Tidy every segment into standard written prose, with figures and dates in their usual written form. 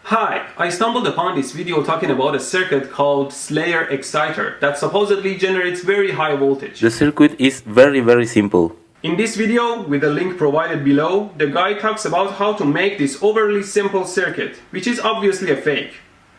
Hi, I stumbled upon this video talking about a circuit called Slayer Exciter that supposedly generates very high voltage. The circuit is very simple. In this video, with the link provided below, the guy talks about how to make this overly simple circuit, which is obviously a fake.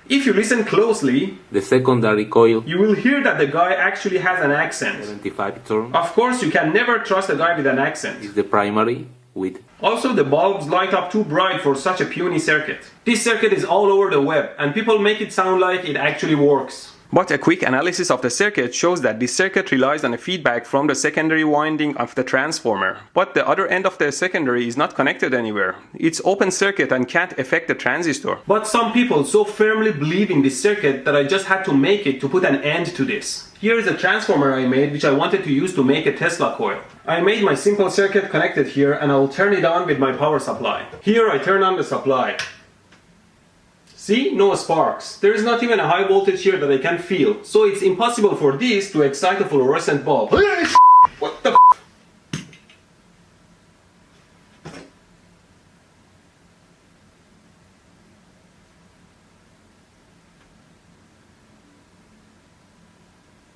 If you listen closely, The secondary coil, you will hear that the guy actually has an accent. 75 turn, Of course, you can never trust a guy with an accent. is the primary with Also, the bulbs light up too bright for such a puny circuit. This circuit is all over the web, and people make it sound like it actually works. But a quick analysis of the circuit shows that this circuit relies on a feedback from the secondary winding of the transformer. But the other end of the secondary is not connected anywhere. It's open circuit and can't affect the transistor. But some people so firmly believe in this circuit that I just had to make it to put an end to this. Here is a transformer I made which I wanted to use to make a Tesla coil. I made my simple circuit connected here and I will turn it on with my power supply. Here I turn on the supply. See? No sparks. There is not even a high voltage here that I can feel. So it's impossible for this to excite a fluorescent bulb. What the f?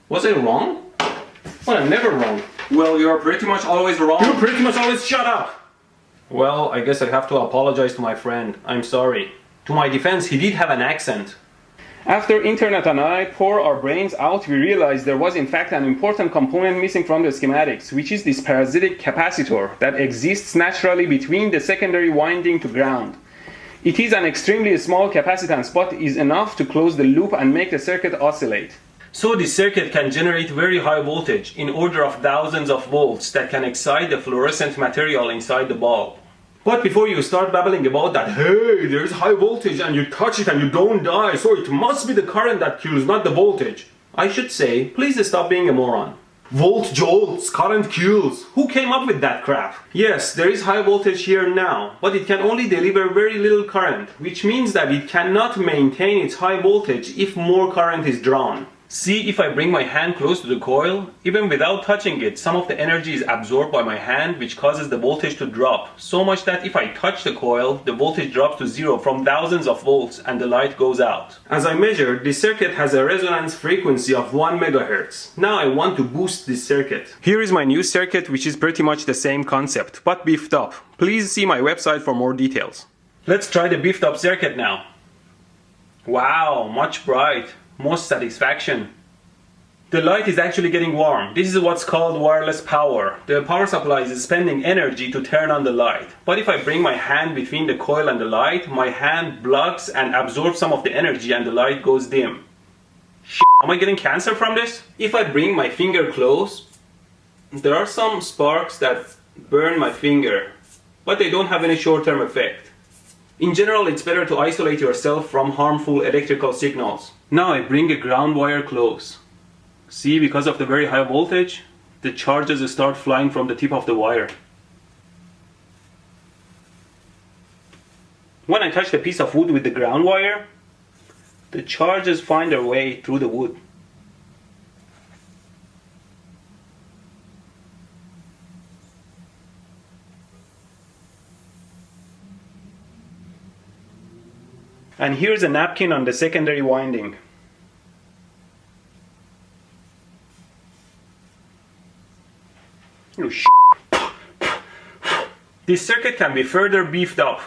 Was I wrong? Well, I'm never wrong. Well, you're pretty much always wrong. You pretty much always shut up! Well, I guess I have to apologize to my friend. I'm sorry. To my defense, he did have an accent. After Internet and I pour our brains out, we realized there was in fact an important component missing from the schematics, which is this parasitic capacitor that exists naturally between the secondary winding to ground. It is an extremely small capacitance, but is enough to close the loop and make the circuit oscillate. So this circuit can generate very high voltage, in order of thousands of volts, that can excite the fluorescent material inside the bulb. But before you start babbling about that, hey, there's high voltage and you touch it and you don't die, so it must be the current that kills, not the voltage, I should say, please stop being a moron. Volt jolts, current kills. Who came up with that crap? Yes, there is high voltage here now, but it can only deliver very little current, which means that it cannot maintain its high voltage if more current is drawn. See, if I bring my hand close to the coil, even without touching it, some of the energy is absorbed by my hand, which causes the voltage to drop. So much that if I touch the coil, the voltage drops to zero from thousands of volts and the light goes out. As I measured, this circuit has a resonance frequency of 1 MHz. Now I want to boost this circuit. Here is my new circuit, which is pretty much the same concept, but beefed up. Please see my website for more details. Let's try the beefed up circuit now. Wow, much bright. Most satisfaction. The light is actually getting warm. This is what's called wireless power. The power supply is spending energy to turn on the light. But if I bring my hand between the coil and the light, my hand blocks and absorbs some of the energy and the light goes dim. Am I getting cancer from this? If I bring my finger close, there are some sparks that burn my finger, but they don't have any short-term effect. In general, it's better to isolate yourself from harmful electrical signals. Now I bring a ground wire close. See, because of the very high voltage, the charges start flying from the tip of the wire. When I touch the piece of wood with the ground wire, the charges find their way through the wood. And here's a napkin on the secondary winding. Oh, this circuit can be further beefed up.